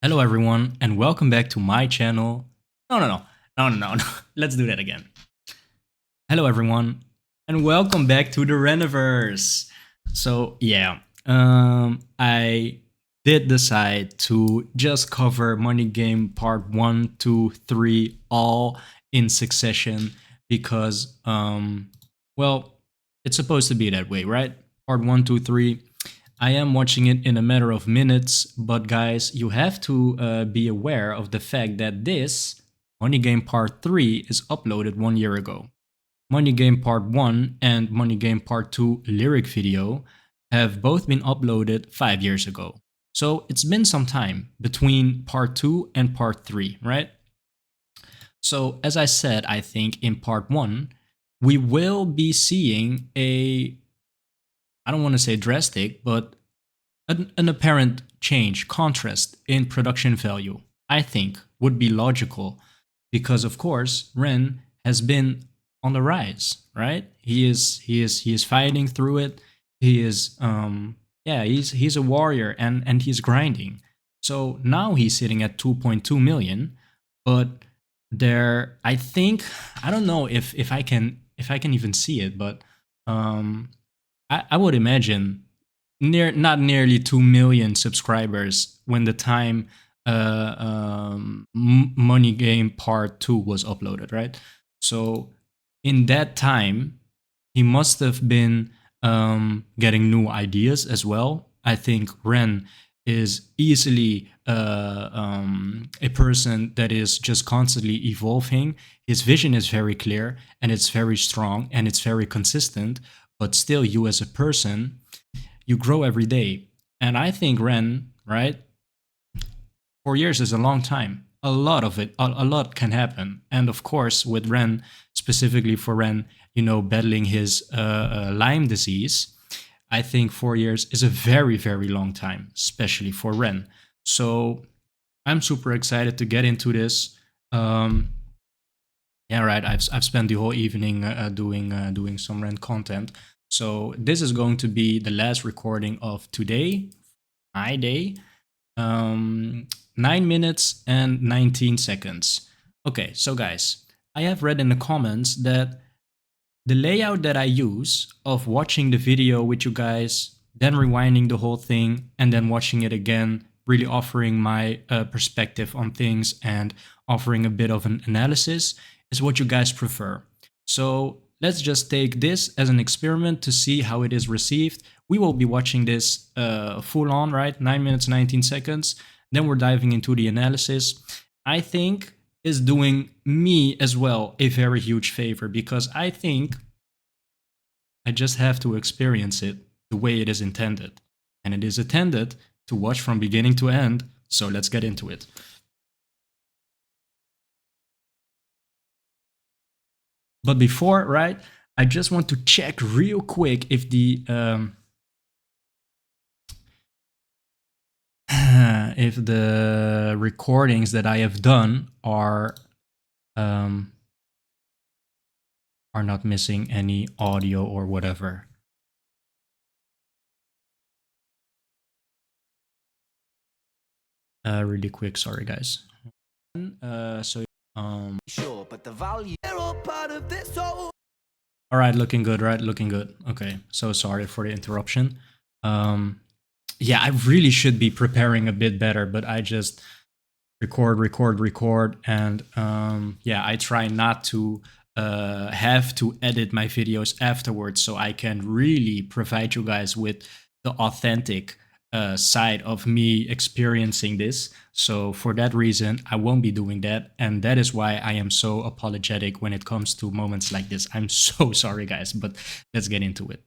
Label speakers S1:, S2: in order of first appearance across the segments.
S1: Hello everyone and welcome back to my channel. No. Let's do that again. Hello everyone and welcome back to the Reniverse. I did decide to just cover Money Game Part 1, 2, 3 all in succession because well, it's supposed to be that way, right? Part 1, 2, 3. I am watching it in a matter of minutes, but guys, you have to be aware of the fact that this Money Game Part 3 is uploaded 1 year ago. Money Game Part 1 and Money Game Part 2 lyric video have both been uploaded 5 years ago. So it's been some time between Part 2 and Part 3, right? So, as I said, I think in Part 1, we will be seeing I don't want to say drastic, but an apparent change, contrast in production value, I think, would be logical because, of course, Ren has been on the rise, right? He is fighting through it. He is, he's a warrior and he's grinding. So now he's sitting at 2.2 million, but I think, I don't know if I can even see it, but I would imagine not nearly 2 million subscribers when the time Money Game Part 2 was uploaded, right? So in that time, he must have been getting new ideas as well. I think Ren is easily a person that is just constantly evolving. His vision is very clear and it's very strong and it's very consistent, but still, you as a person, you grow every day. And I think Ren, right? 4 years is a long time. A lot of it, a lot can happen. And of course, with Ren, specifically for Ren, battling his Lyme disease, I think 4 years is a very, very long time, especially for Ren. So I'm super excited to get into this. Yeah, right. I've spent the whole evening doing some Ren content. So this is going to be the last recording of today, my day. 9 minutes and 19 seconds. Okay, so guys, I have read in the comments that the layout that I use of watching the video with you guys, then rewinding the whole thing, and then watching it again, really offering my perspective on things and offering a bit of an analysis is what you guys prefer. So let's just take this as an experiment to see how it is received. We will be watching this full on, right? 9 minutes, 19 seconds. Then we're diving into the analysis. I think is doing me as well a very huge favor because I think I just have to experience it the way it is intended. And it is intended to watch from beginning to end. So let's get into it. But before, right, I just want to check real quick if the if the recordings that I have done are not missing any audio or whatever. Really quick, sorry guys. Sure, but the value they're all part of this whole. All right, looking good, right? Looking good. Okay, so sorry for the interruption. Yeah, I really should be preparing a bit better, but I just record, and yeah, I try not to have to edit my videos afterwards, so I can really provide you guys with the authentic side of me experiencing this. So for that reason, I won't be doing that, and that is why I am so apologetic when it comes to moments like this. I'm so sorry, guys, but let's get into it.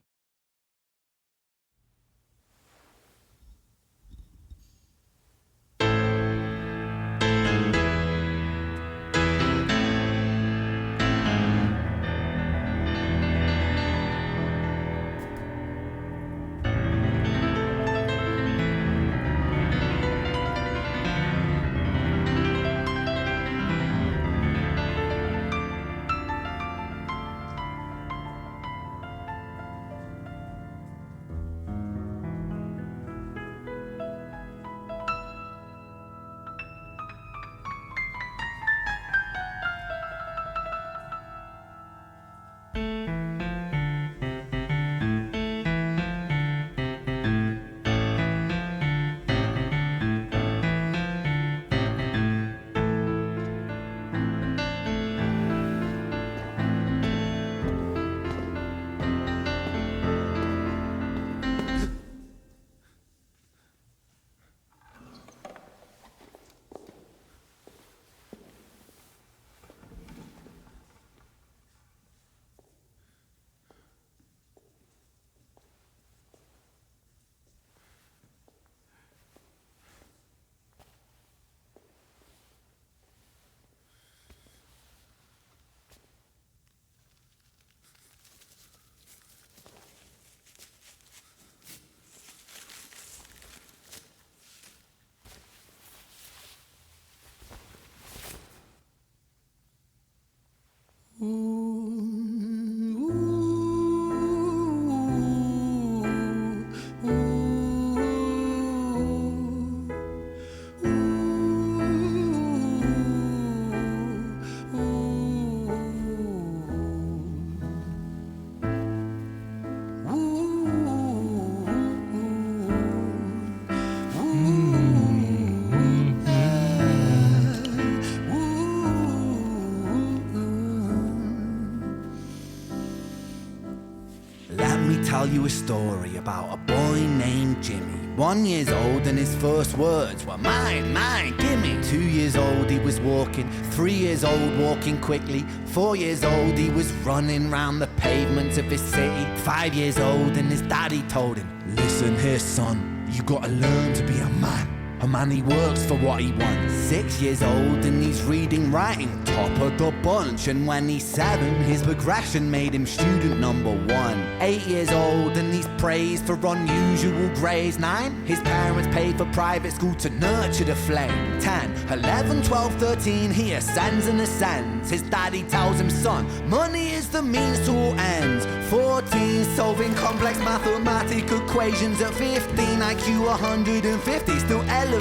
S2: you a story about a boy named Jimmy. 1 year old and his first words were mine, mine, gimme. 2 years old he was walking, 3 years old walking quickly. 4 years old he was running round the pavements of his city. 5 years old and his daddy told him, listen here son, you gotta learn to be a man. A man, he works for what he wants. 6 years old and he's reading, writing, top of the bunch. And when he's 7, his progression made him student number 1. 8 years old and he's praised for unusual grades. 9, his parents paid for private school to nurture the flame. 10, 11, 12, 13, he ascends and ascends. His daddy tells him, son, money is the means to all ends. 14, solving complex mathematical equations. At 15, IQ 150, still elevating.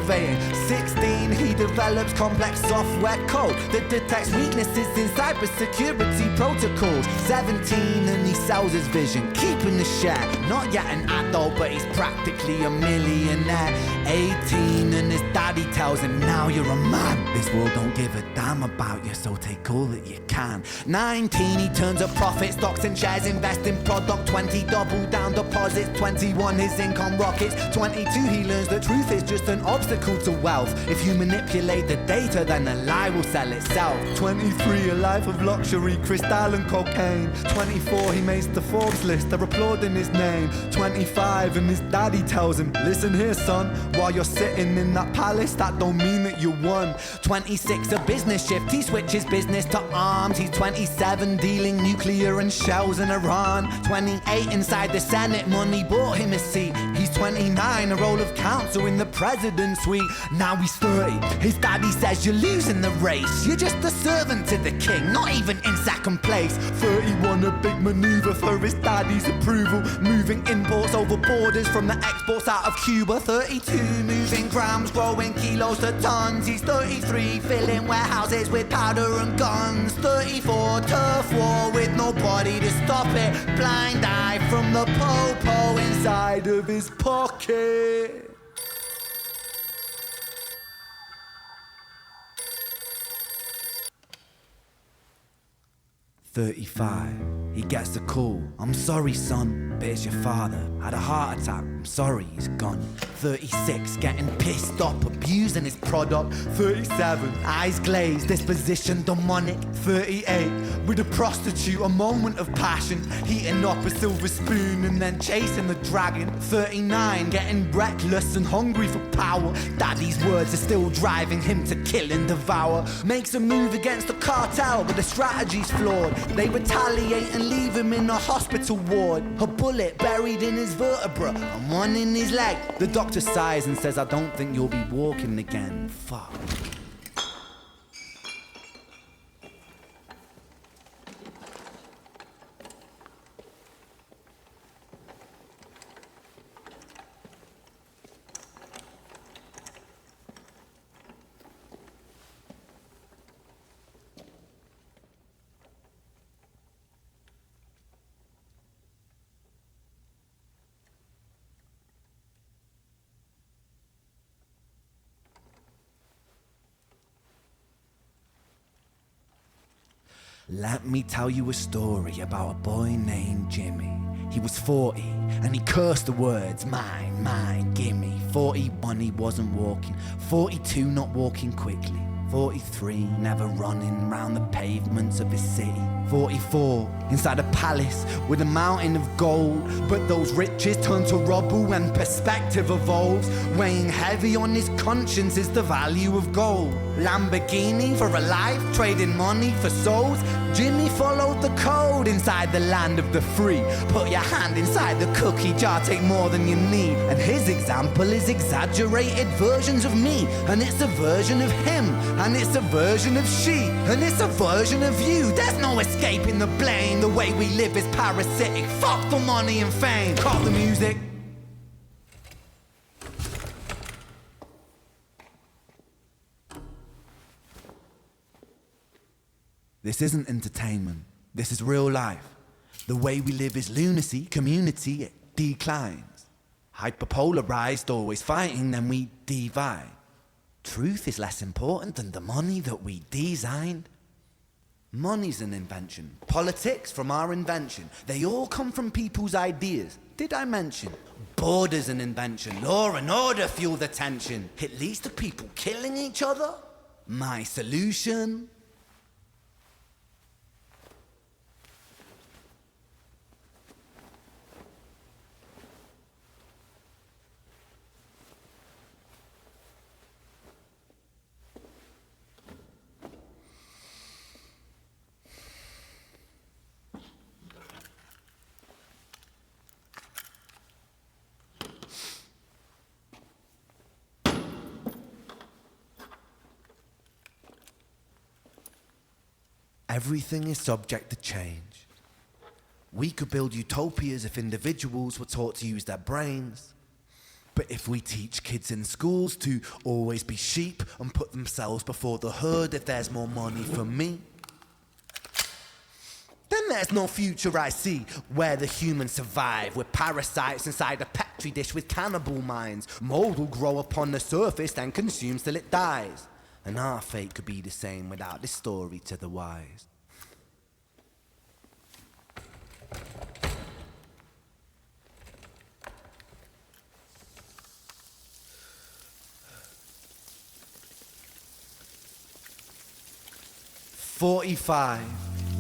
S2: 16, he develops complex software code that detects weaknesses in cybersecurity protocols. 17, and he sells his vision, keeping the share. Not yet an adult, but he's practically a millionaire. 18, and his daddy tells him, now you're a man. This world don't give a damn about you, so take all that you can. 19, he turns a profit, stocks and shares, invest in product. 20, double down deposits. 21, his income rockets. 22, he learns that truth is just an obstacle to wealth. If you manipulate the data, then the lie will sell itself. 23, a life of luxury, crystal and cocaine. 24, he makes the Forbes list, they're applauding his name. 25, and his daddy tells him, listen here son, while you're sitting in that palace, that don't mean that you won. 26, a business shift, he switches business to arms. He's 27, dealing nuclear and shells in Iran. 28, inside the Senate, money bought him a seat. He's 29, a role of counsel in the president's suite. Now he's 30, his daddy says you're losing the race. You're just a servant to the king, not even in second place. 31, a big maneuver for his daddy's approval, moving imports over borders from the exports out of Cuba. 32, moving grams, growing kilos to tons. He's 33, filling warehouses with powder and guns. 34, turf war with nobody to stop it. Blind eye from the po-po inside of his pocket. 35, he gets a call. I'm sorry son, but it's your father. Had a heart attack, I'm sorry, he's gone. 36, getting pissed off, abusing his product. 37, eyes glazed, disposition demonic. 38, with a prostitute, a moment of passion, heating up a silver spoon and then chasing the dragon. 39, getting reckless and hungry for power. Daddy's words are still driving him to kill and devour. Makes a move against the cartel, but the strategy's flawed. They retaliate and leave him in a hospital ward. A bullet buried in his vertebra and one in his leg. The doctor sighs and says, I don't think you'll be walking again. Fuck. Let me tell you a story about a boy named Jimmy. He was 40 and he cursed the words, mine, mine, gimme. 41, he wasn't walking. 42, not walking quickly. 43, never running round the pavements of his city. 44, inside a palace with a mountain of gold. But those riches turn to rubble when perspective evolves. Weighing heavy on his conscience is the value of gold. Lamborghini for a life, trading money for souls. Jimmy followed the code inside the land of the free. Put your hand inside the cookie jar, take more than you need. And his example is exaggerated versions of me. And it's a version of him, and it's a version of she, and it's a version of you. There's no escaping the blame. The way we live is parasitic. Fuck the money and fame. Cut the music. This isn't entertainment. This is real life. The way we live is lunacy, community, it declines. Hyperpolarized, always fighting, then we divide. Truth is less important than the money that we designed. Money's an invention. Politics from our invention. They all come from people's ideas. Did I mention? Border's an invention. Law and order fuel the tension. It leads to people killing each other. My solution? Everything is subject to change. We could build utopias if individuals were taught to use their brains. But if we teach kids in schools to always be sheep and put themselves before the herd if there's more money for me, then there's no future I see where the humans survive with parasites inside a Petri dish with cannibal minds. Mold will grow upon the surface and consume till it dies. And our fate could be the same without this story to the wise. "45.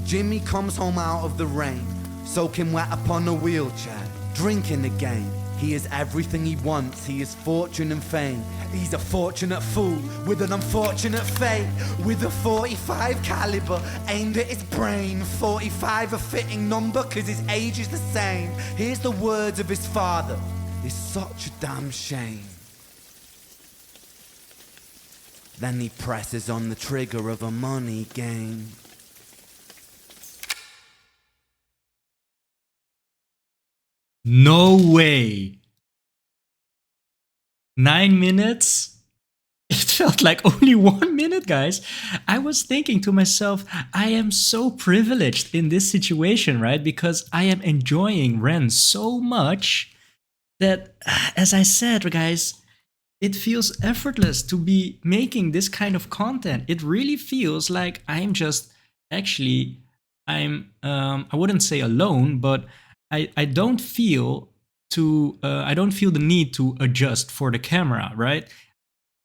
S2: Jimmy comes home out of the rain, soaking wet upon a wheelchair, drinking again. He is everything he wants, he is fortune and fame. He's a fortunate fool with an unfortunate fate. With a 45 caliber aimed at his brain. 45 a fitting number cause his age is the same. Here's the words of his father, it's such a damn shame. Then he presses on the trigger of a money game.
S1: No way. 9 minutes? It felt like only 1 minute, guys. I was thinking to myself, I am so privileged in this situation, right? Because I am enjoying Ren so much that, as I said, guys, it feels effortless to be making this kind of content. It really feels like I'm just actually, I wouldn't say alone, but I don't feel I don't feel the need to adjust for the camera, right?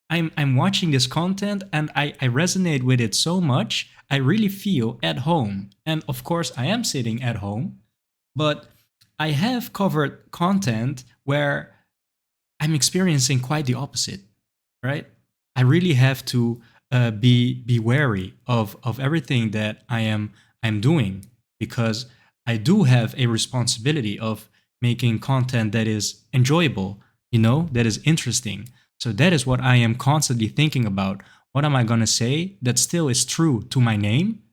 S1: I'm watching this content and I resonate with it so much. I really feel at home. And of course, I am sitting at home, but I have covered content where I'm experiencing quite the opposite, right? I really have to be wary of everything that I'm doing, because I do have a responsibility of making content that is enjoyable, that is interesting. So that is what I am constantly thinking about. What am I gonna say that still is true to my name,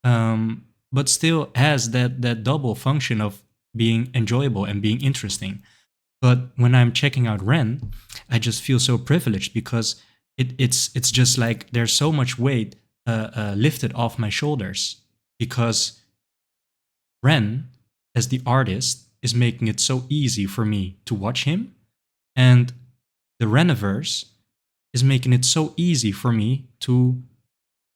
S1: but still has that double function of being enjoyable and being interesting. But when I'm checking out Ren, I just feel so privileged because it's just like there's so much weight lifted off my shoulders, because Ren, as the artist, is making it so easy for me to watch him, and the Reniverse is making it so easy for me to,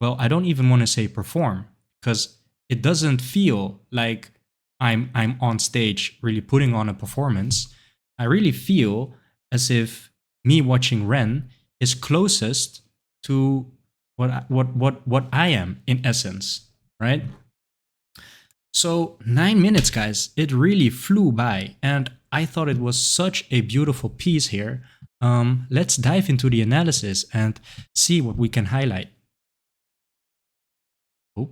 S1: well, I don't even want to say perform, because it doesn't feel like I'm on stage really putting on a performance. I really feel as if me watching Ren is closest to what I am in essence, right? So 9 minutes, guys, it really flew by, and I thought it was such a beautiful piece here. Let's dive into the analysis and see what we can highlight. Oh,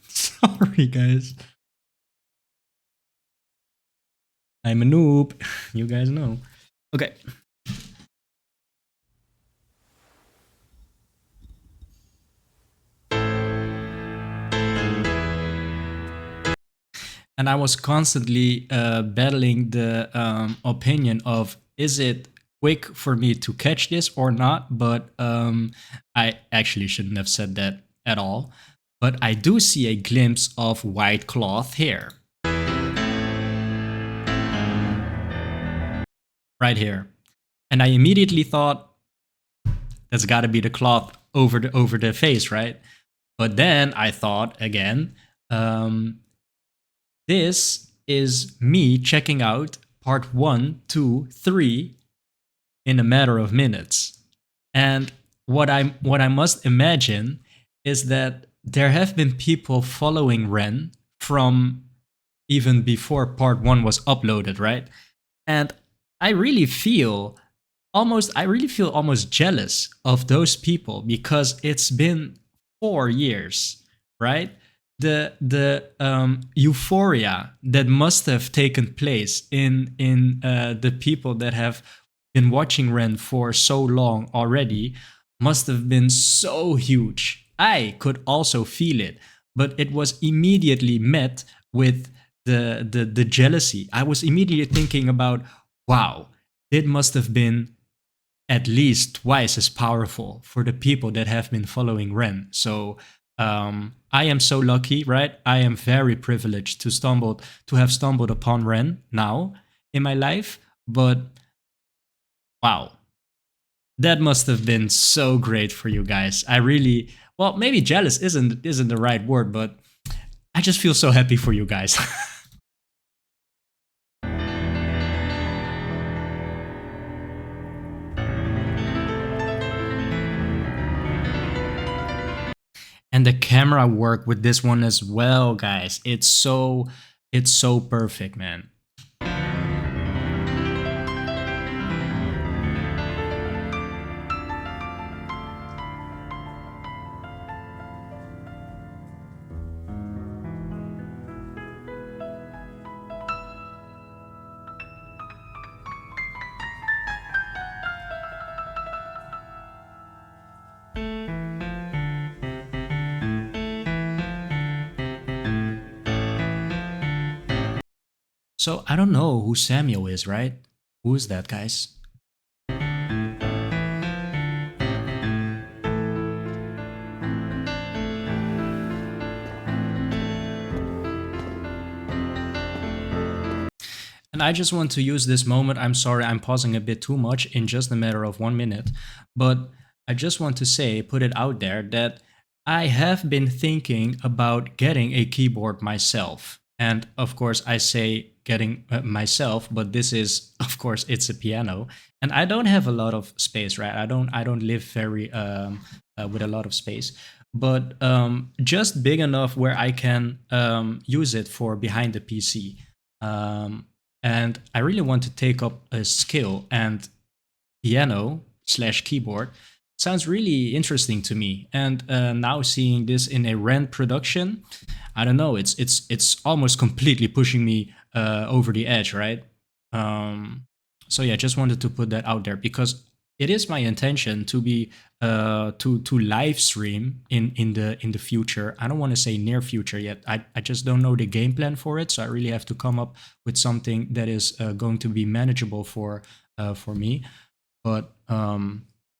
S1: sorry, guys. I'm a noob. You guys know. Okay. And I was constantly battling the opinion of, is it quick for me to catch this or not? But I actually shouldn't have said that at all. But I do see a glimpse of white cloth hair. Right here. And I immediately thought, that's got to be the cloth over the face, right? But then I thought again, this is me checking out part one, two, three in a matter of minutes. And what I must imagine is that there have been people following Ren from even before part one was uploaded, right? And I really feel almost jealous of those people because it's been 4 years, right? The euphoria that must have taken place in the people that have been watching Ren for so long already must have been so huge. I could also feel it, but it was immediately met with the jealousy. I was immediately thinking about, wow, it must have been at least twice as powerful for the people that have been following Ren. So I am so lucky, right? I am very privileged to have stumbled upon Ren now in my life. But wow, that must have been so great for you guys. I really, well, maybe jealous isn't the right word, but I just feel so happy for you guys. And the camera work with this one as well, guys. It's so perfect, man. So I don't know who Samuel is, right? Who is that, guys? And I just want to use this moment. I'm sorry, I'm pausing a bit too much in just a matter of 1 minute. But I just want to say, put it out there, that I have been thinking about getting a keyboard myself. And of course, I say getting myself, but this is, of course, it's a piano. And I don't have a lot of space, right? I don't live very with a lot of space, but just big enough where I can use it for behind the PC. Um, and I really want to take up a skill, and piano slash keyboard sounds really interesting to me. And now seeing this in a rent production, I don't know, it's almost completely pushing me over the edge, right? Um, so yeah, just wanted to put that out there because it is my intention to be to live stream in the future. I don't want to say near future yet. I just don't know the game plan for it, so I really have to come up with something that is going to be manageable for me. But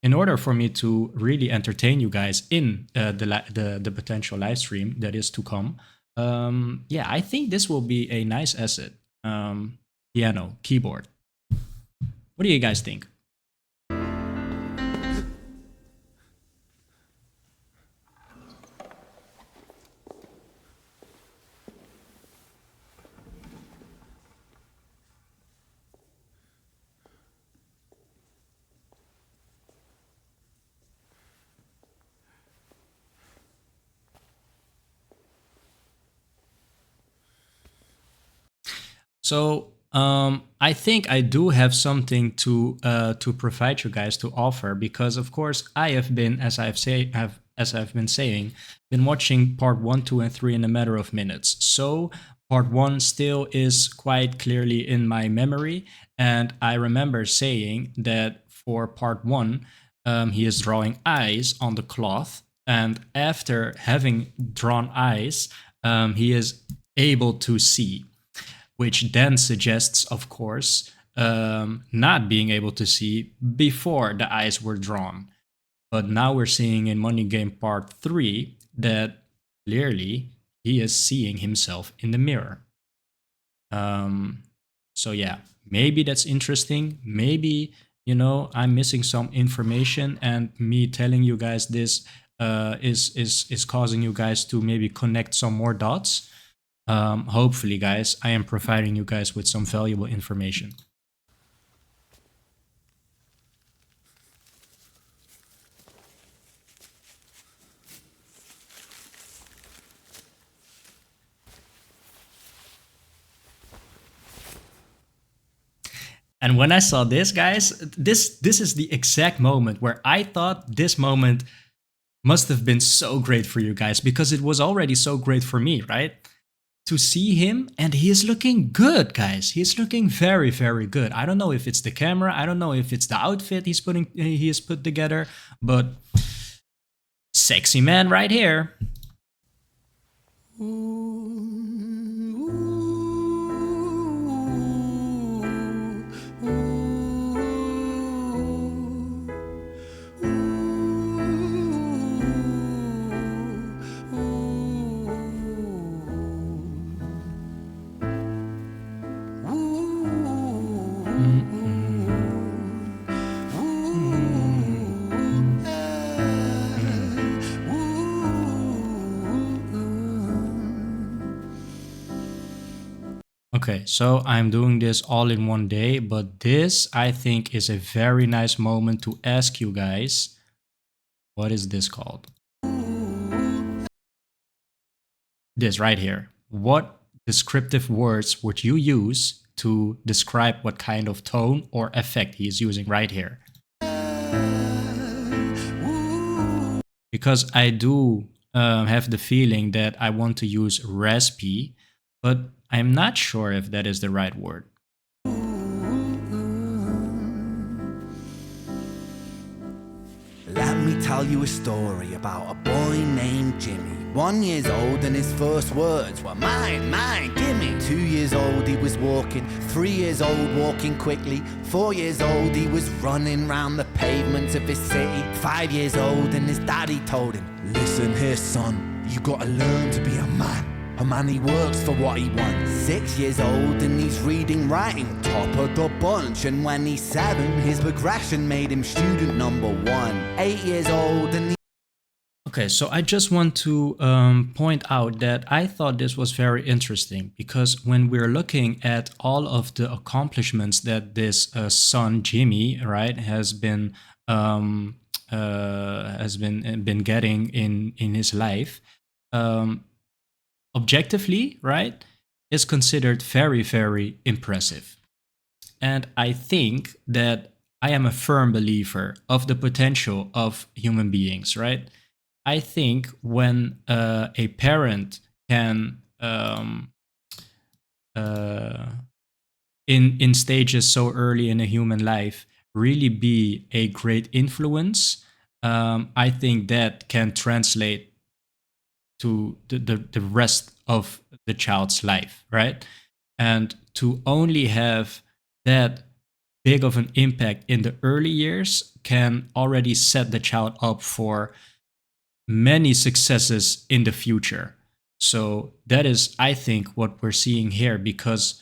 S1: in order for me to really entertain you guys in the potential live stream that is to come, yeah, I think this will be a nice asset. Piano, keyboard. What do you guys think? So I think I do have something to provide you guys to offer because of course I have been, as I've been saying, been watching part one, two, and three in a matter of minutes. So part one still is quite clearly in my memory, and I remember saying that for part one, he is drawing eyes on the cloth, and after having drawn eyes, he is able to see, which then suggests, of course, not being able to see before the eyes were drawn. But now we're seeing in Money Game Part 3 that clearly he is seeing himself in the mirror. Um, so, yeah, maybe that's interesting. Maybe, I'm missing some information, and me telling you guys this is causing you guys to maybe connect some more dots. Hopefully, guys, I am providing you guys with some valuable information. And when I saw this, guys, this is the exact moment where I thought this moment must have been so great for you guys, because it was already so great for me, right? To see him, and he is looking good, guys. He's looking very, very good. I don't know if it's the camera, I don't know if it's the outfit he has put together, but sexy man right here. Okay, so I'm doing this all in one day, but this I think is a very nice moment to ask you guys, what is this called? This right here. What descriptive words would you use to describe what kind of tone or effect he is using right here? Because I do have the feeling that I want to use raspy, but I'm not sure if that is the right word.
S2: Let me tell you a story about a boy named Jimmy. 1 year old and his first words were mine, mine, gimme. 2 years old he was walking, 3 years old walking quickly. 4 years old he was running round the pavements of his city. 5 years old and his daddy told him, listen here son, you gotta learn to be a man. A man, he works for what he wants. 6 years old and he's reading, writing, top of the bunch. And when he's 7, his progression made him student number 1. 8 years old and
S1: Okay, so I just want to point out that I thought this was very interesting, because when we're looking at all of the accomplishments that this son Jimmy, right, has been getting in his life, objectively, right, is considered very, very impressive. And I think that I am a firm believer of the potential of human beings, right? I think when a parent can, uh, in stages so early in a human life, really be a great influence, I think that can translate to the rest of the child's life, right? And to only have that big of an impact in the early years can already set the child up for many successes in the future. So that is, I think, what we're seeing here, because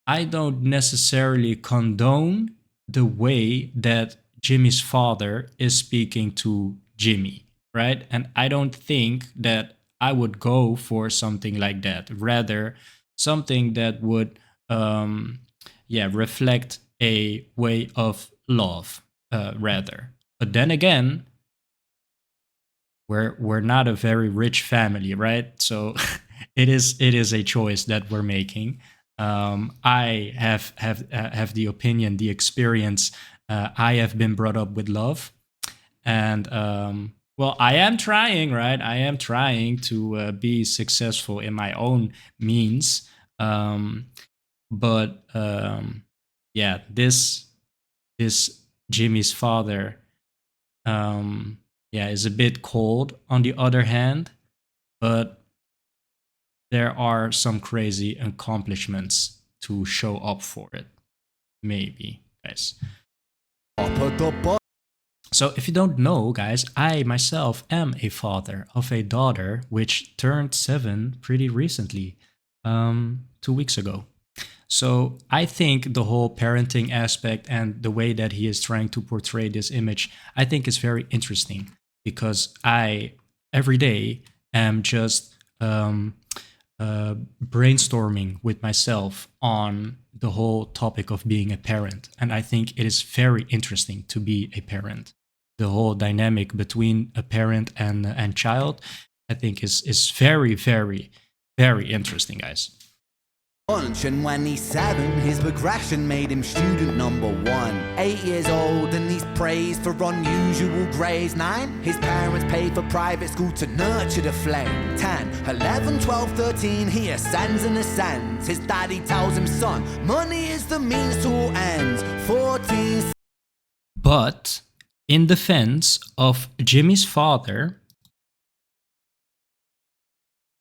S1: I don't necessarily condone the way that Jimmy's father is speaking to Jimmy, right? And I don't think that I would go for something like that. Rather, something that would, reflect a way of love, rather. But then again, we're not a very rich family, right? So it is a choice that we're making. I have the opinion, the experience. I have been brought up with love, and well, I am trying, right? I am trying to be successful in my own means, but yeah, this Jimmy's father, yeah, is a bit cold on the other hand, but there are some crazy accomplishments to show up for it. Maybe, guys. So, if you don't know, guys, I myself am a father of a daughter which turned 7 pretty recently, 2 weeks ago. So, I think the whole parenting aspect and the way that he is trying to portray this image, I think is very interesting, because I every day am just brainstorming with myself on the whole topic of being a parent. And I think it is very interesting to be a parent. The whole dynamic between a parent and child, I think is very, very, very interesting, guys.
S2: Lunch, and when he's 7, his progression made him student number 1. 8 years old and he's praised for unusual grades. 9, his parents paid for private school to nurture the flame. 10, 11, 12, 13, he ascends and ascends. His daddy tells him, son, money is the means to all ends. 14.
S1: But in defense of Jimmy's father,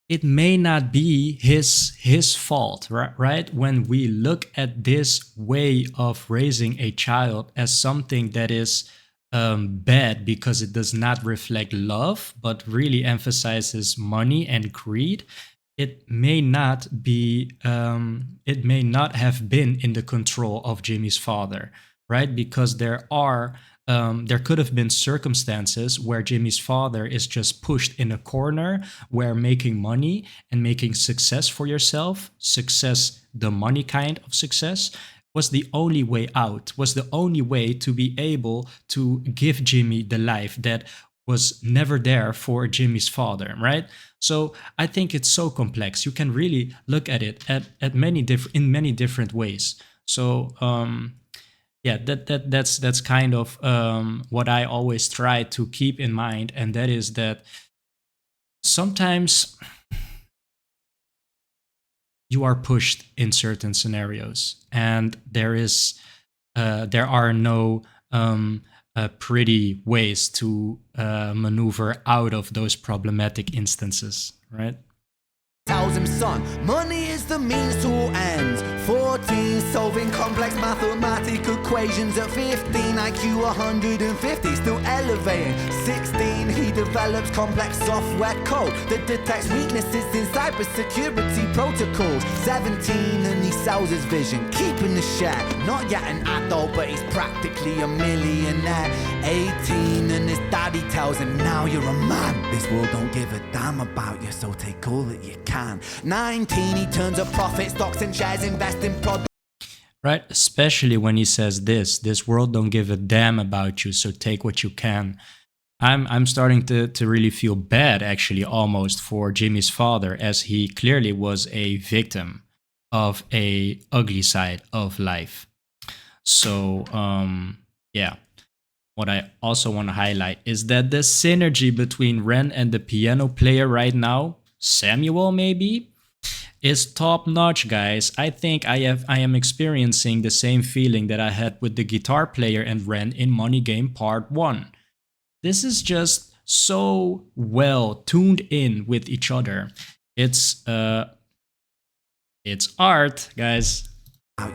S1: it may not be his fault, right? When we look at this way of raising a child as something that is bad because it does not reflect love, but really emphasizes money and greed, it may not be, it may not have been in the control of Jimmy's father, right? Because there could have been circumstances where Jimmy's father is just pushed in a corner where making money and making success for yourself, success, the money kind of success, was the only way out, was the only way to be able to give Jimmy the life that was never there for Jimmy's father, right? So I think it's so complex. You can really look at it at many in many different ways. So yeah, that's kind of what I always try to keep in mind, and that is that sometimes you are pushed in certain scenarios, and there are no pretty ways to maneuver out of those problematic instances, right?
S2: Tells him, son, money is the means to all ends. 14, solving complex mathematical equations. At 15, IQ 150, still elevating. 16, he develops complex software code that detects weaknesses in cybersecurity protocols. 17, and he sells his vision, keeping the share. Not yet an adult, but he's practically a millionaire. 18, and his daddy tells him, now you're a man. This world don't give a damn about you, so take all that you can. 19, he turns a profit, stocks and shares, invest in products.
S1: Right, especially when he says this world don't give a damn about you, so take what you can. I'm starting to really feel bad, actually, almost, for Jimmy's father, as he clearly was a victim of a ugly side of life. So yeah, what I also want to highlight is that the synergy between Ren and the piano player right now, Samuel maybe, is top notch, guys. I think I am experiencing the same feeling that I had with the guitar player and Ren in Money Game Part 1. This is just so well tuned in with each other. It's art, guys.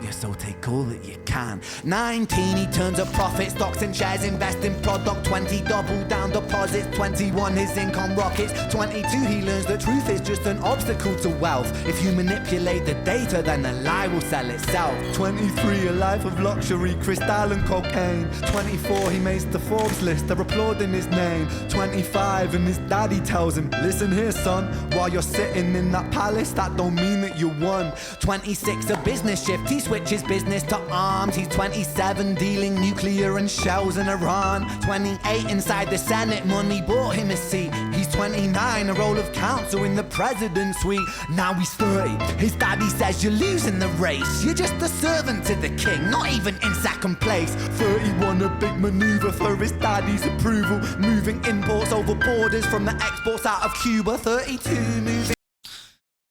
S2: You, so take all that you can. 19, he turns a profit, stocks and shares, invest in product. 20, double down deposits. 21, his income rockets. 22, he learns the truth is just an obstacle to wealth. If you manipulate the data, then the lie will sell itself. 23, a life of luxury, crystal and cocaine. 24, he makes the Forbes list, they're applauding his name. 25, and his daddy tells him, listen here, son, while you're sitting in that palace, that don't mean that you won. 26, a business shift, he switches business to arms. He's 27, dealing nuclear and shells in Iran. 28, inside the Senate, money bought him a seat. He's 29, a role of counsel in the president's suite. Now he's 30, his daddy says you're losing the race. You're just a servant to the king, not even in second place. 31, a big maneuver for his daddy's approval, moving imports over borders from the exports out of Cuba. 32, moving.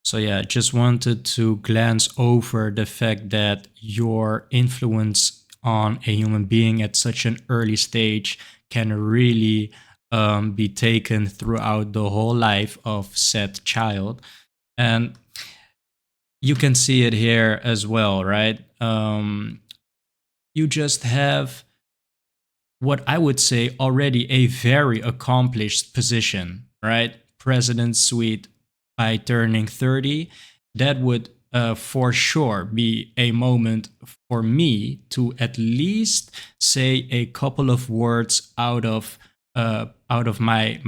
S1: So yeah, just wanted to glance over the fact that your influence on a human being at such an early stage can really be taken throughout the whole life of said child. And you can see it here as well, right? You just have what I would say already a very accomplished position, right? President's suite by turning 30. That would for sure be a moment for me to at least say a couple of words out of my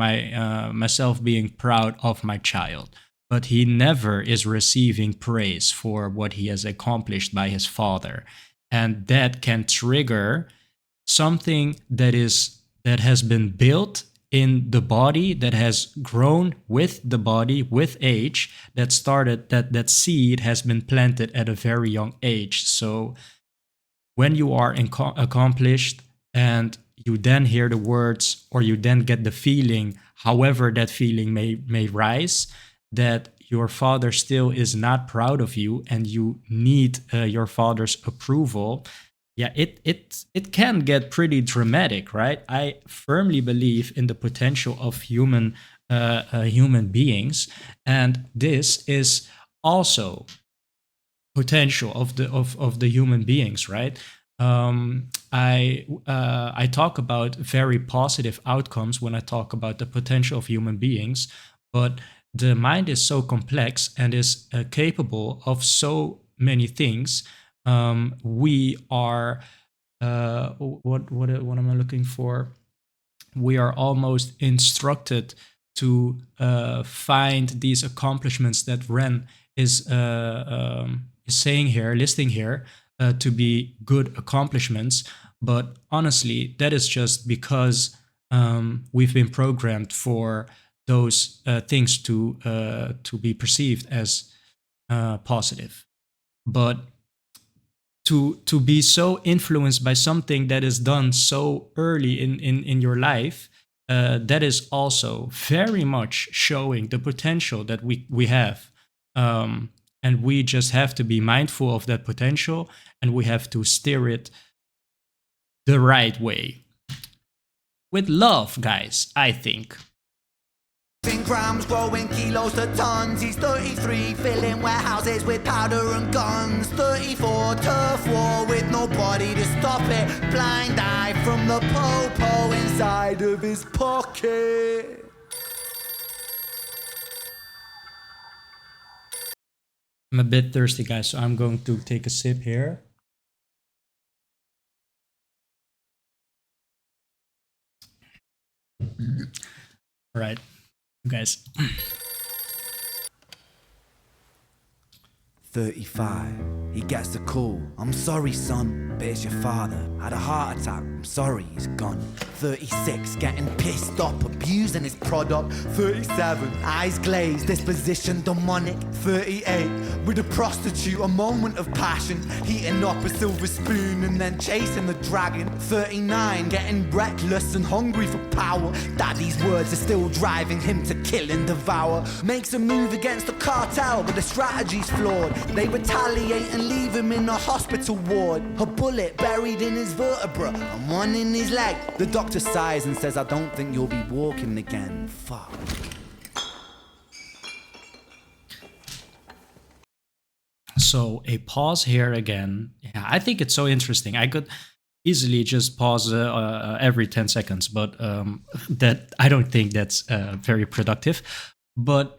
S1: myself being proud of my child. but he never is receiving praise for what he has accomplished by his father. And that can trigger something that has been built in the body, that has grown with the body with age, that started that seed has been planted at a very young age. So when you are accomplished and you then hear the words, or you then get the feeling, however that feeling may rise, that your father still is not proud of you and you need your father's approval, yeah, it can get pretty dramatic, right? I firmly believe in the potential of human beings, and this is also potential of the human beings, right? I talk about very positive outcomes when I talk about the potential of human beings, but the mind is so complex and is capable of so many things. We are what am I looking for? We are almost instructed to find these accomplishments that Ren is saying here, listing here, to be good accomplishments. But honestly, that is just because we've been programmed for those things to be perceived as positive. But to be so influenced by something that is done so early in your life, that is also very much showing the potential that we have, and we just have to be mindful of that potential, and we have to steer it the right way with love, guys, I think.
S2: In grams, growing kilos to tons. He's 33, filling warehouses with powder and guns. 34, turf war with nobody to stop it. Blind eye from the po-po inside of his pocket.
S1: I'm a bit thirsty, guys, so I'm going to take a sip here. All right, guys.
S2: 35, he gets the call. I'm sorry, son, but it's your father. Had a heart attack, I'm sorry, he's gone. 36, getting pissed off, abusing his product. 37, eyes glazed, disposition demonic. 38, with a prostitute, a moment of passion. Heating up a silver spoon and then chasing the dragon. 39, getting reckless and hungry for power. Daddy's words are still driving him to kill and devour. Makes a move against the cartel, but the strategy's flawed. They retaliate and leave him in a hospital ward. A bullet buried in his vertebra and one in his leg. The doctor sighs and says, I don't think you'll be walking again. Fuck.
S1: So a pause here again. Yeah, I think it's so interesting. I could easily just pause every 10 seconds, but that I don't think that's very productive. But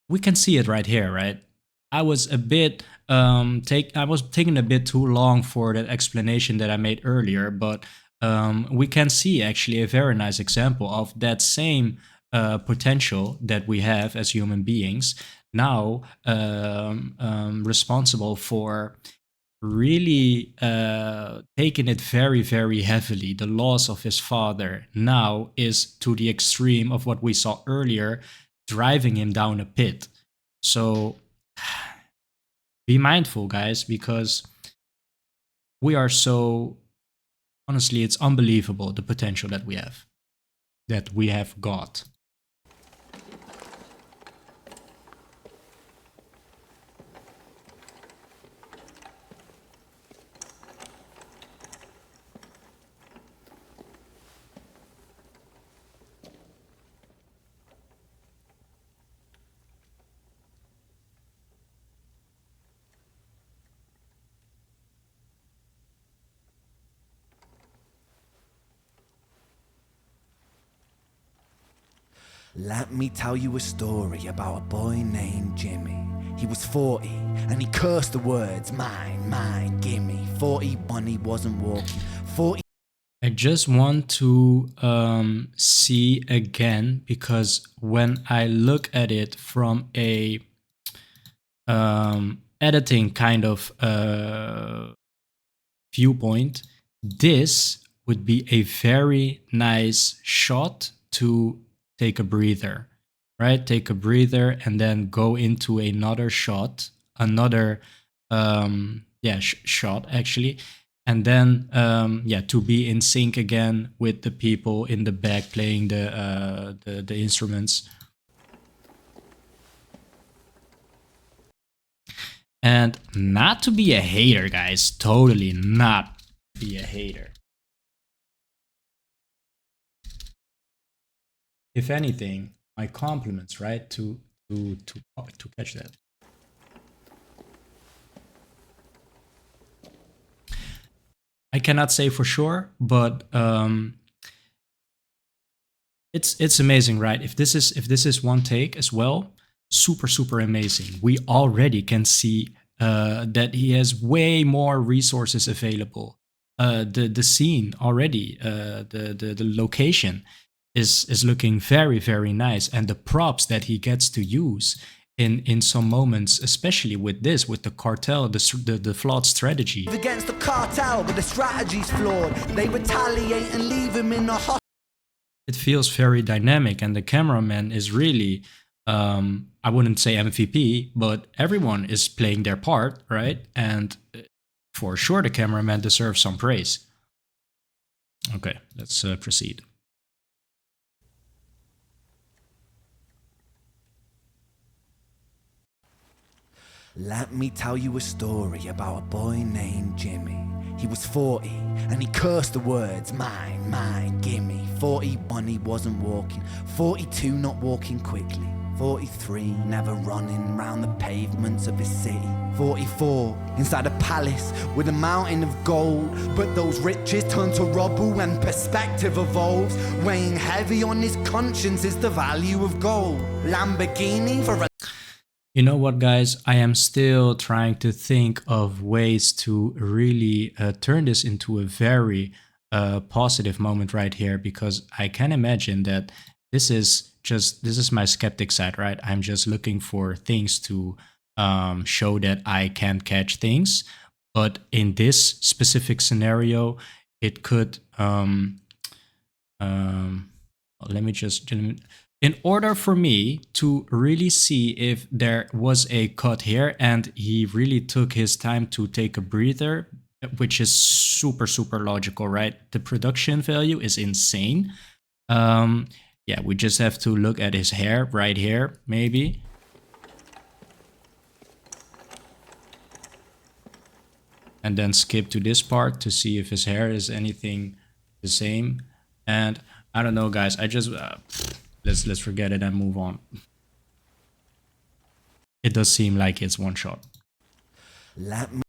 S1: we can see it right here, right? I was a bit I was taking a bit too long for that explanation that I made earlier, but we can see actually a very nice example of that same potential that we have as human beings now, responsible for really taking it very, very heavily. The loss of his father now is to the extreme of what we saw earlier, driving him down a pit. So be mindful, guys, because we are so, honestly, it's unbelievable the potential that we have got.
S2: Let me tell you a story about a boy named Jimmy. He was 40 and he cursed the words, mine, mine, gimme. 41, he wasn't walking. 40
S1: I just want to see again, because when I look at it from a editing kind of viewpoint, this would be a very nice shot to take a breather, right? Take a breather and then go into another shot, another shot actually, and then yeah, to be in sync again with the people in the back playing the instruments. And not to be a hater, guys, totally not be a hater. If anything, my compliments, right? To catch that. I cannot say for sure, but it's amazing, right? If this is one take as well, super amazing. We already can see that he has way more resources available. The scene already, the location is looking very nice, and the props that he gets to use in some moments, especially with the cartel, the flawed strategy.
S2: Against the cartel, but the strategy's flawed. They retaliate and leave him in a hot.
S1: It feels very dynamic, and the cameraman is really, I wouldn't say MVP, but everyone is playing their part, right? And for sure, the cameraman deserves some praise. Okay, let's proceed.
S2: Let me tell you a story about a boy named Jimmy. He was 40 and he cursed the words, mine, gimme. 41 he wasn't walking, 42 not walking quickly, 43 never running round the pavements of his city, 44 inside a palace with a mountain of gold. But those riches turn to rubble when perspective evolves. Weighing heavy on his conscience is the value of gold. Lamborghini for a...
S1: You know what, guys? I am still trying to think of ways to really turn this into a very positive moment right here, because I can imagine that this is my skeptic side, right? I'm just looking for things to show that I can catch things. But in this specific scenario, it could let me just, in order for me to really see if there was a cut here and he really took his time to take a breather, which is super logical, right? The production value is insane. Yeah, we just have to look at his hair right here, maybe. And then skip to this part to see if his hair is anything the same. And I don't know, guys, I just let's forget it and move on. It does seem like it's one shot.
S2: Let me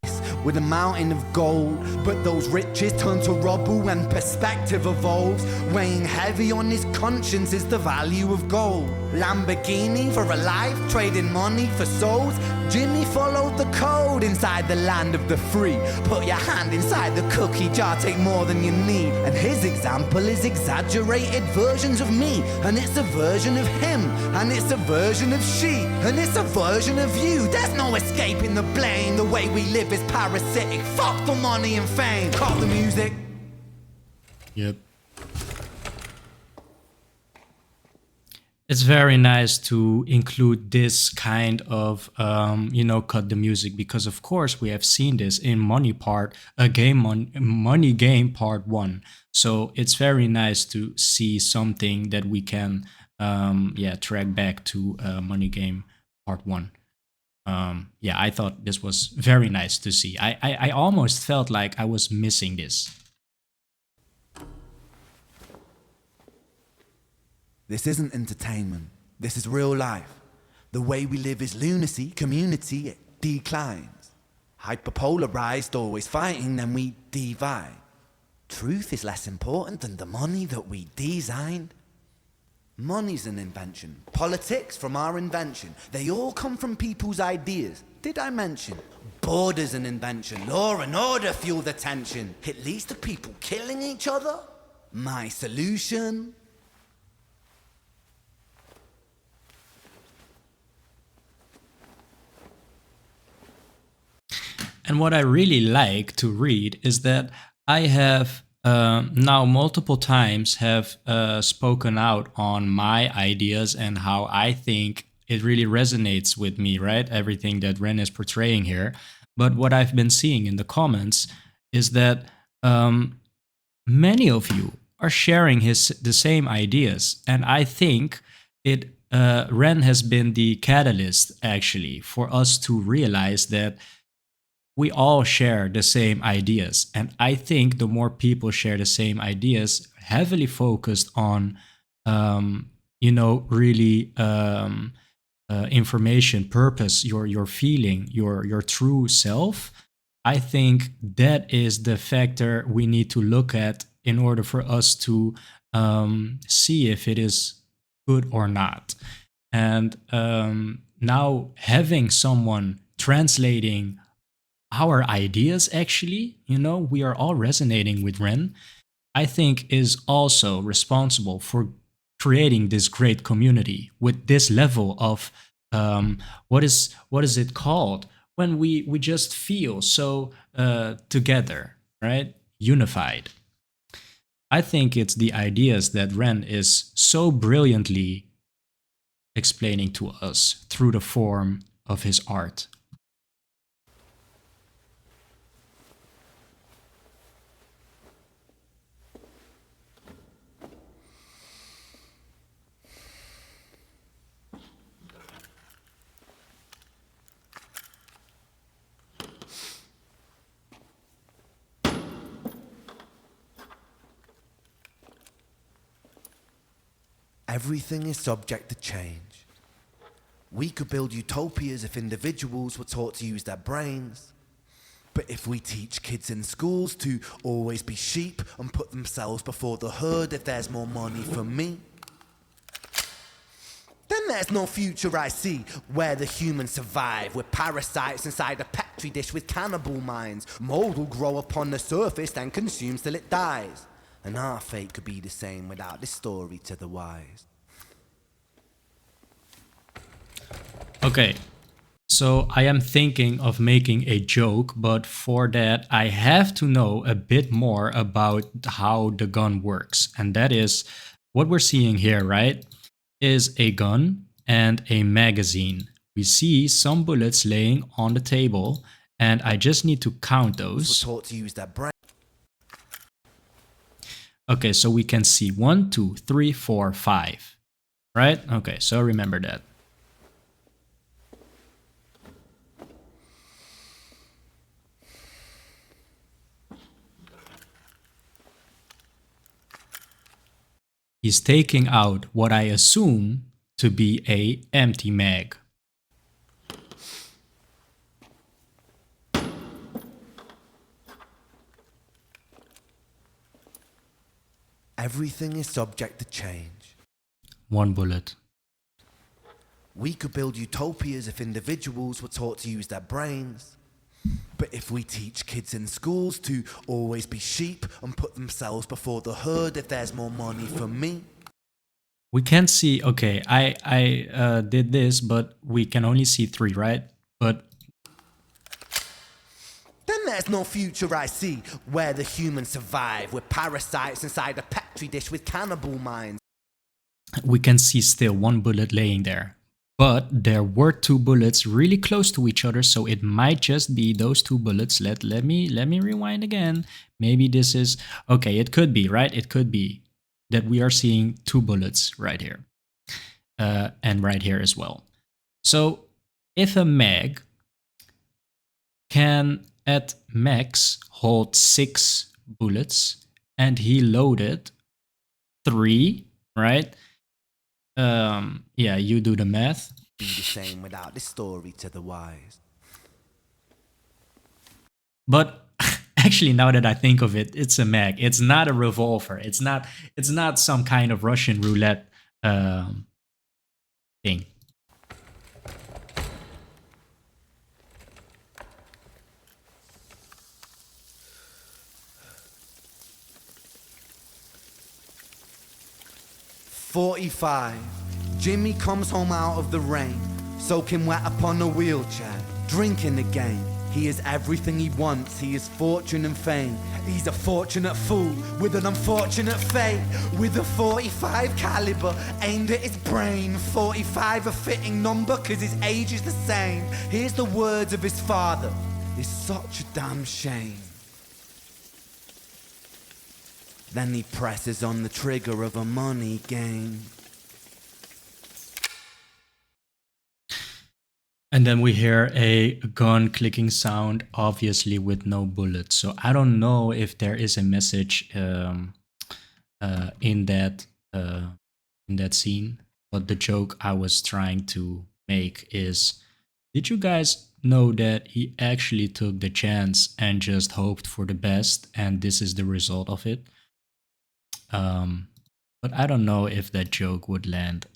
S2: with a mountain of gold, but those riches turn to rubble when perspective evolves. Weighing heavy on his conscience is the value of gold. Lamborghini for a life, trading money for souls. Jimmy followed the code inside the land of the free. Put your hand inside the cookie jar, take more than you need. And his example is exaggerated versions of me. And it's a version of him, and it's a version of she, and it's a version of you. There's no escaping the blame. The way we live is parasitic. Fuck the money and fame. Call the music.
S1: Yep. It's very nice to include this kind of, cut the music, because of course we have seen this in Money Game Part 1. So it's very nice to see something that we can, track back to Money Game Part 1. Yeah, I thought this was very nice to see. I almost felt like I was missing this.
S2: This isn't entertainment. This is real life. The way we live is lunacy, community, it declines. Hyperpolarized, always fighting, then we divide. Truth is less important than the money that we designed. Money's an invention. Politics from our invention. They all come from people's ideas. Did I mention? Border's an invention, law and order fuel the tension. It leads to people killing each other. My solution?
S1: And what I really like to read is that I have now multiple times have spoken out on my ideas and how I think it really resonates with me, right? Everything that Ren is portraying here. But what I've been seeing in the comments is that many of you are sharing the same ideas, and I think it Ren has been the catalyst actually for us to realize that we all share the same ideas. And I think the more people share the same ideas, heavily focused on, really information, purpose, your feeling, your true self. I think that is the factor we need to look at in order for us to see if it is good or not. And now having someone translating our ideas, actually, we are all resonating with Ren, I think is also responsible for creating this great community with this level of what is it called when we just feel so together, right? Unified. I think it's the ideas that Ren is so brilliantly explaining to us through the form of his art.
S2: Everything is subject to change. We could build utopias if individuals were taught to use their brains. But if we teach kids in schools to always be sheep and put themselves before the herd if there's more money for me, then there's no future I see where the humans survive with parasites inside a Petri dish with cannibal minds. Mold will grow upon the surface and consumes till it dies. And our fate could be the same without this story to the wise.
S1: Okay, so I am thinking of making a joke, but for that I have to know a bit more about how the gun works. And that is what we're seeing here, right? Is a gun and a magazine. We see some bullets laying on the table, and I just need to count those.
S2: We're taught to use their brain.
S1: Okay, so we can see 1, 2, 3, 4, 5. Right? Okay, so remember that. He's taking out what I assume to be a empty mag.
S2: Everything is subject to change.
S1: 1 bullet.
S2: We could build utopias if individuals were taught to use their brains. But if we teach kids in schools to always be sheep and put themselves before the herd if there's more money for me.
S1: We can't see, okay, I did this, but we can only see 3, right? But
S2: then there's no future I see where the humans survive with parasites inside a Petri dish with cannibal minds.
S1: We can see still 1 bullet laying there. But there were 2 bullets really close to each other, so it might just be those 2 bullets. Let me rewind again. Maybe this is okay. It could be, right? It could be that we are seeing 2 bullets right here, and right here as well. So if a mag can at max hold 6 bullets, and he loaded 3, right? Yeah, you do the math.
S2: Be the same without this story to the wise.
S1: But actually, now that I think of it, it's a mag. It's not a revolver. It's not some kind of Russian roulette thing.
S2: 45. Jimmy comes home out of the rain, soaking wet upon a wheelchair, drinking again. He is everything he wants, he is fortune and fame. He's a fortunate fool with an unfortunate fate. With a 45 caliber aimed at his brain. 45 a fitting number cause his age is the same. Here's the words of his father, it's such a damn shame. Then he presses on the trigger of a money game.
S1: And then we hear a gun clicking sound, obviously with no bullets. So I don't know if there is a message in that scene. But the joke I was trying to make is, did you guys know that he actually took the chance and just hoped for the best, and this is the result of it? Um, but I don't know if that joke would land.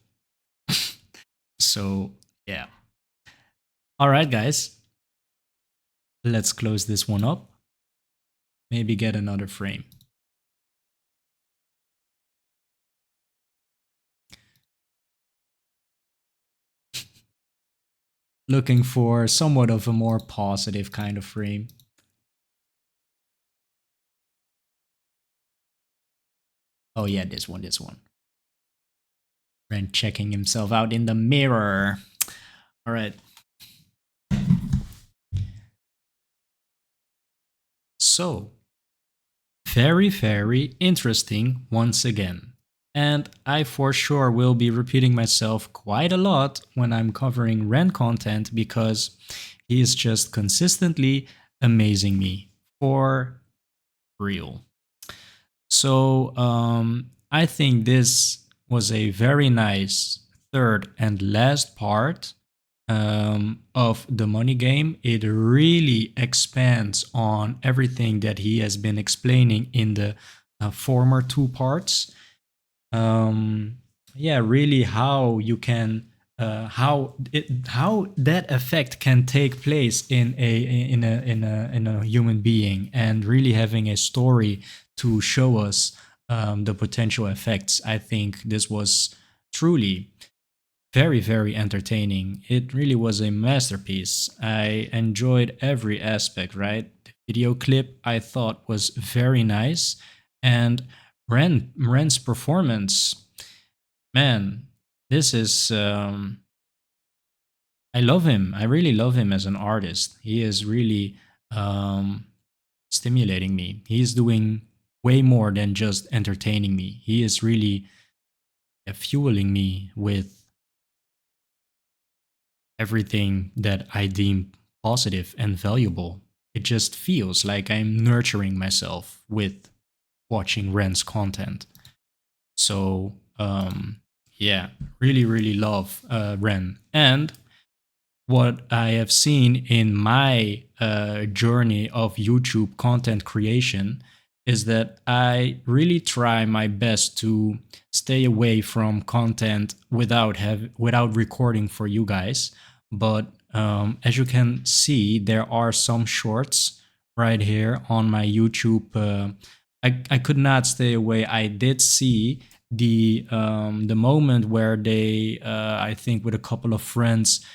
S1: So yeah. All right, guys. Let's close this one up. Maybe get another frame. Looking for somewhat of a more positive kind of frame. Oh yeah, this one. Ren checking himself out in the mirror. All right. So, very, very interesting once again. And I for sure will be repeating myself quite a lot when I'm covering Ren content because he is just consistently amazing me for real. So I think this was a very nice third and last part of the money game. It really expands on everything that he has been explaining in the former two parts. Yeah, really how you can how that effect can take place in a human being, and really having a story to show us the potential effects. I think this was truly very, very entertaining. It really was a masterpiece. I enjoyed every aspect, right? The video clip I thought was very nice. And Ren's performance, man, this is I love him. I really love him as an artist. He is really um stimulating me. He's doing way more than just entertaining me. He is really fueling me with everything that I deem positive and valuable. It just feels like I'm nurturing myself with watching Ren's content. So, yeah, really, really love Ren. And what I have seen in my journey of YouTube content creation is that I really try my best to stay away from content without recording for you guys. But as you can see, there are some shorts right here on my YouTube. I could not stay away. I did see the moment where they, I think, with a couple of friends,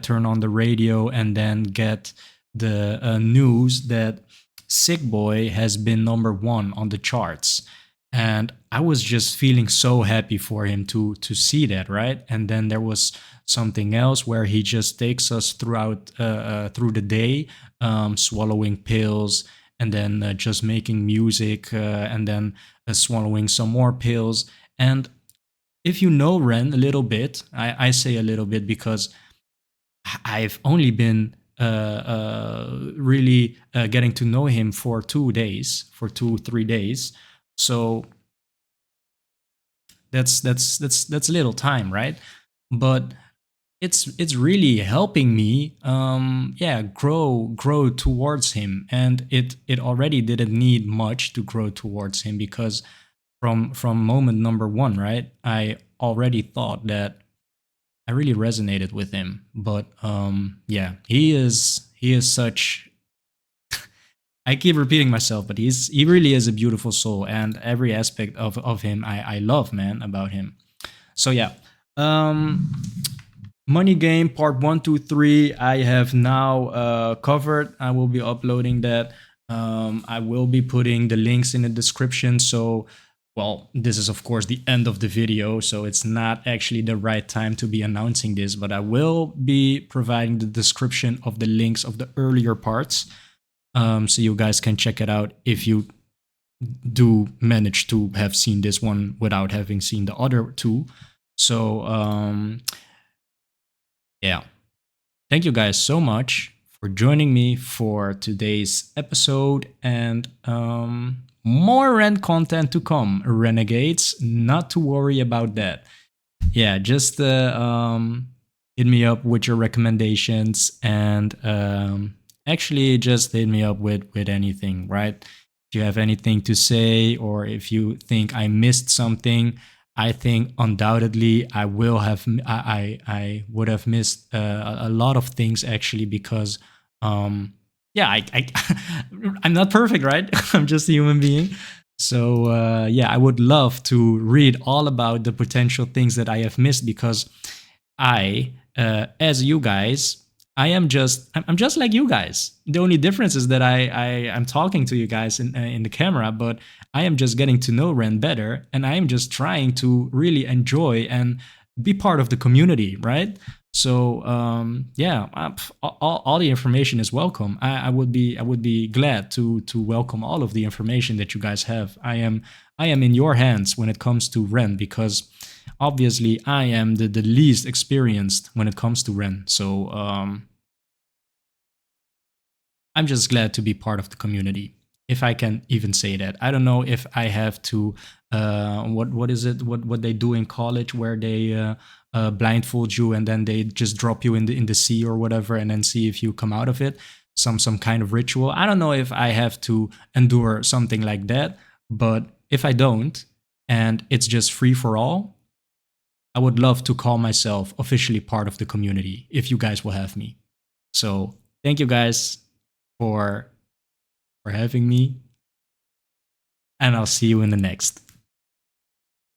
S1: turn on the radio and then get the news that Sick Boy has been number 1 on the charts. And I was just feeling so happy for him to see that, right? And then there was something else where he just takes us through the day, swallowing pills, and then just making music, and then swallowing some more pills. And if you know Ren a little bit, I say a little bit because I've only been really getting to know him for 2 days, for 3 days. So that's little time, right? But it's really helping me, yeah, grow towards him, and it already didn't need much to grow towards him because from moment number 1, right? I already thought that I really resonated with him. But yeah, he is such. I keep repeating myself, but he really is a beautiful soul, and every aspect of him I love, man, about him. So yeah, um, Money Game Part 1, 2, 3. I have now covered. I will be uploading that. I will be putting the links in the description. So, well, this is of course the end of the video, so it's not actually the right time to be announcing this, but I will be providing the description of the links of the earlier parts, so you guys can check it out if you do manage to have seen this one without having seen the other two. So, yeah. Thank you guys so much for joining me for today's episode, and more rent content to come, renegades. Not to worry about that. Yeah, just hit me up with your recommendations, and actually just hit me up with anything, right? If you have anything to say, or if you think I missed something, I think undoubtedly I will have I would have missed a lot of things actually, because yeah, I'm not perfect, right? I'm just a human being. So yeah, I would love to read all about the potential things that I have missed, because as you guys, I'm just like you guys. The only difference is that I'm talking to you guys in the camera, but I am just getting to know Ren better, and I am just trying to really enjoy and be part of the community, right? So yeah, all the information is welcome. I would be glad to welcome all of the information that you guys have. I am in your hands when it comes to Ren, because obviously I am the least experienced when it comes to Ren. So I'm just glad to be part of the community, if I can even say that. I don't know if I have to what is it, what they do in college, where they blindfold you and then they just drop you in the sea or whatever, and then see if you come out of it. Some kind of ritual. I don't know if I have to endure something like that, but if I don't, and it's just free for all, I would love to call myself officially part of the community if you guys will have me. So thank you guys for having me, and I'll see you in the next.